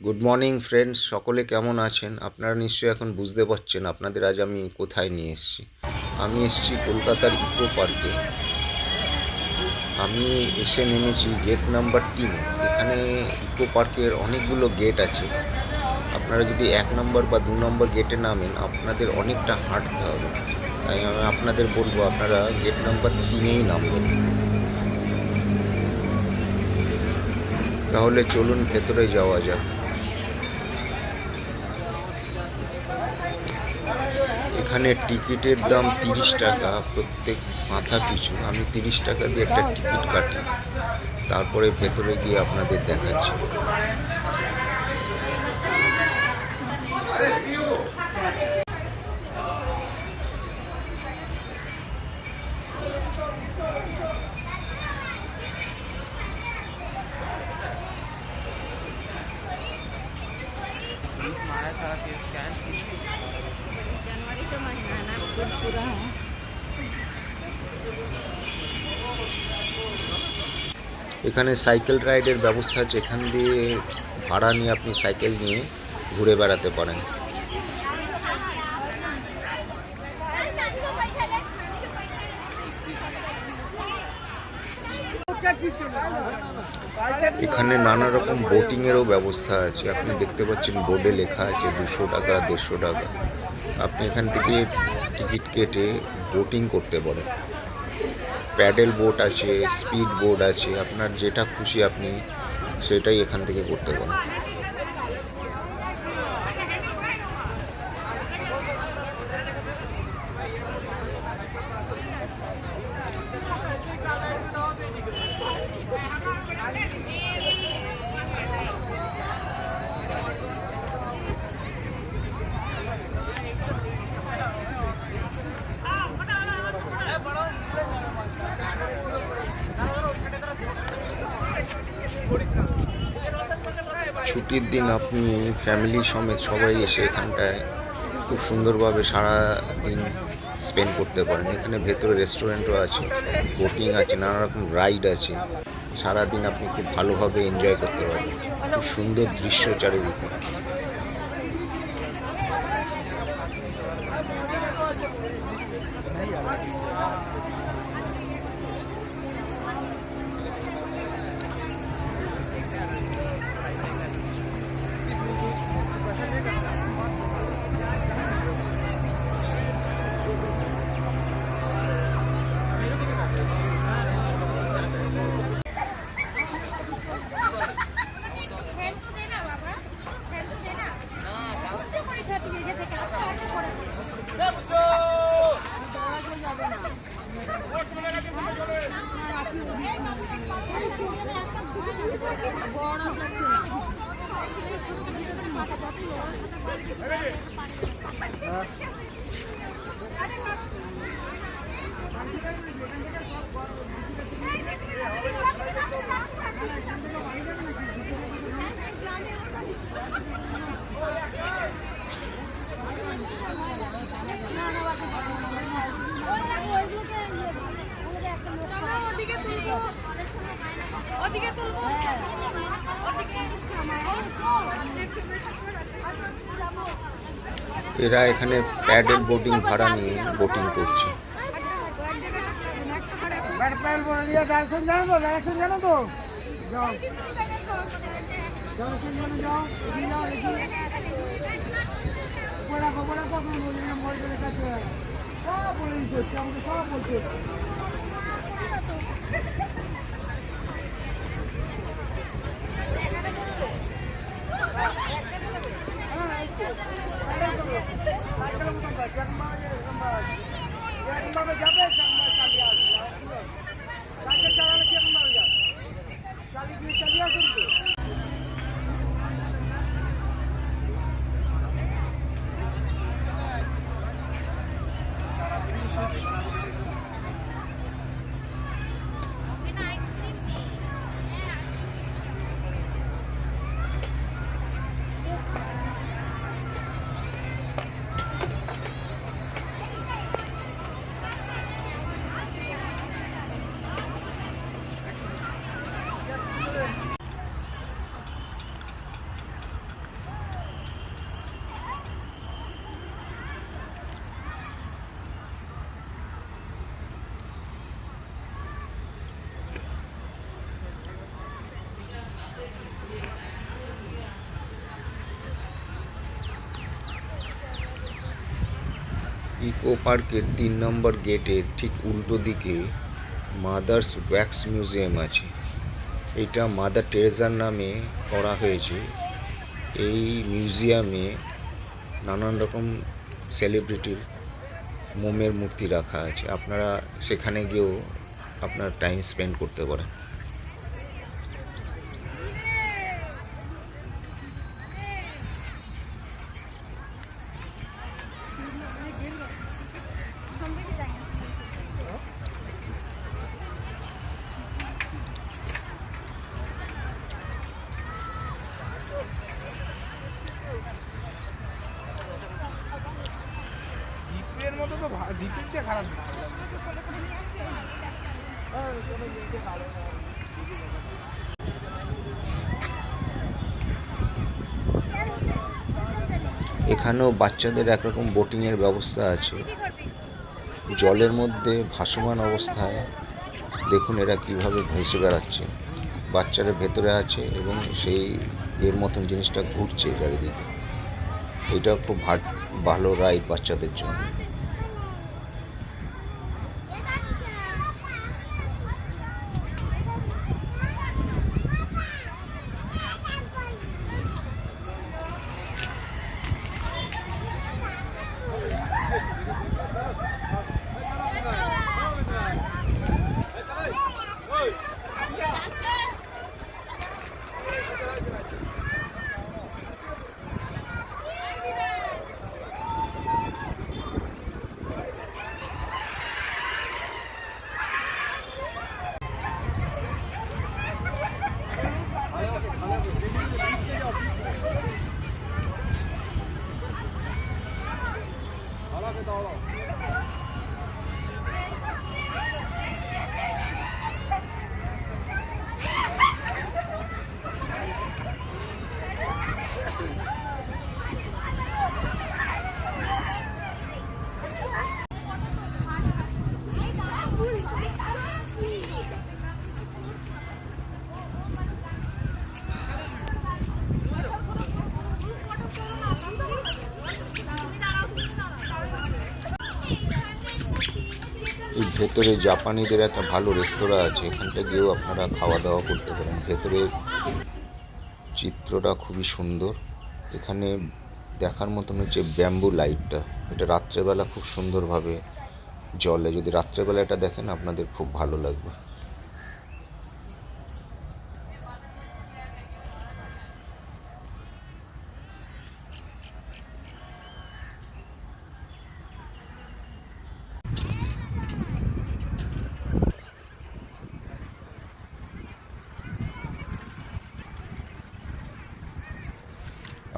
Good morning friends, সকলে কেমন আছেন? আপনারা নিশ্চয়ই এখন বুঝতে পারছেন আপনাদের আজ আমি কোথায় নিয়ে এসেছি। আমি এসেছি কলকাতার ইকো পার্কে। আমি এসে নেমেছি গেট নাম্বার 3। এখানে ইকো পার্কের অনেকগুলো গেট আছে। আপনারা যদি 1 নম্বর বা 2 নম্বর গেটে নামেন আপনাদের অনেকটা হাঁটতে হবে। তাই আমি আপনাদের বলবো আপনারা গেট নাম্বার 3-এই নামবেন। তাহলে চলুন ভেতরে যাওয়া যাক। এখানে টিকিটের দাম 30 টাকা প্রত্যেক মাথা পিছু। আমি 30 টাকা দিয়ে একটা টিকিট কাটি, তারপরে ভেতরে গিয়ে আপনাদের দেখাচ্ছি। जनवरी का महीना ना पूरा है। এখানে সাইকেল রাইডের ব্যবস্থা আছে। এখান দিয়ে ভাড়া নিয়ে আপনি সাইকেল নিয়ে ঘুরে বেড়াতে পারেন। এখানে নানা রকম বোটিংয়েরও ব্যবস্থা আছে। আপনি দেখতে পাচ্ছেন বোর্ডে লেখা আছে 200 টাকা 150 টাকা। আপনি এখান থেকে টিকিট কেটে বোটিং করতে পারেন। প্যাডেল বোট আছে, স্পিড বোট আছে, আপনার যেটা খুশি আপনি সেটাই এখান থেকে করতে পারেন। ছুটির দিন আপনি ফ্যামিলি সমেত সবাই এসে এখানটায় খুব সুন্দরভাবে সারা দিন স্পেন্ড করতে পারেন। এখানে ভেতরে রেস্টুরেন্টও আছে, বোটিং আছে, নানা রকম রাইড আছে। সারাদিন আপনি খুব ভালোভাবে এনজয় করতে পারেন। খুব সুন্দর দৃশ্য চারিদিকে। এরা এখানে প্যাডেল বোটিং ভাড়া নিয়ে বোটিং করছে। ইকো পার্কের 3 নম্বর গেটের ঠিক উল্টো দিকে মাদার্স ওয়্যাক্স মিউজিয়াম আছে। এটা মাদার টেরেজার নামে করা হয়েছে। এই মিউজিয়ামে নানান রকম সেলিব্রিটির মোমের মূর্তি রাখা আছে। আপনারা সেখানে গিয়েও আপনার টাইম স্পেন্ড করতে পারেন। দ্বীপের মতো তো দ্বীপের চেয়ে খারাপ না। এখানেও বাচ্চাদের একরকম বোটিংয়ের ব্যবস্থা আছে। জলের মধ্যে ভাসমান অবস্থায় দেখুন এরা কিভাবে ভেসে বেড়াচ্ছে। বাচ্চারা ভেতরে আছে এবং সেই এর মতন জিনিসটা ঘুরছে চারিদিকে। এটা খুব ভালো রাইড বাচ্চাদের জন্য। এই ভেতরে জাপানিদের একটা ভালো রেস্তোরাঁ আছে, এখানটা গিয়েও আপনারা খাওয়া দাওয়া করতে পারেন। ভেতরের চিত্রটা খুবই সুন্দর। এখানে দেখার মতন হচ্ছে ব্যাম্বু লাইটটা, এটা রাত্রেবেলা খুব সুন্দরভাবে জ্বলে। যদি রাত্রেবেলা এটা দেখেন আপনাদের খুব ভালো লাগবে।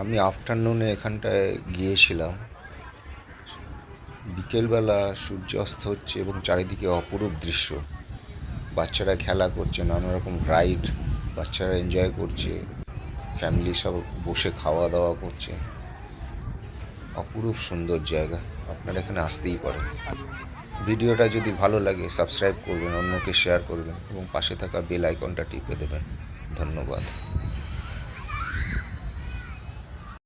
আমি আফটারনুনে এখানটায় গিয়েছিলাম। বিকেলবেলা সূর্য অস্ত হচ্ছে এবং চারিদিকে অপরূপ দৃশ্য। বাচ্চারা খেলা করছে, নানা রকম রাইড বাচ্চারা এনজয় করছে, ফ্যামিলি সব বসে খাওয়া দাওয়া করছে। অপরূপ সুন্দর জায়গা, আপনারা এখানে আসতেই পারেন। ভিডিওটা যদি ভালো লাগে সাবস্ক্রাইব করবেন, অন্যকে শেয়ার করবেন এবং পাশে থাকা বেল আইকনটা টিপে দেবেন। ধন্যবাদ।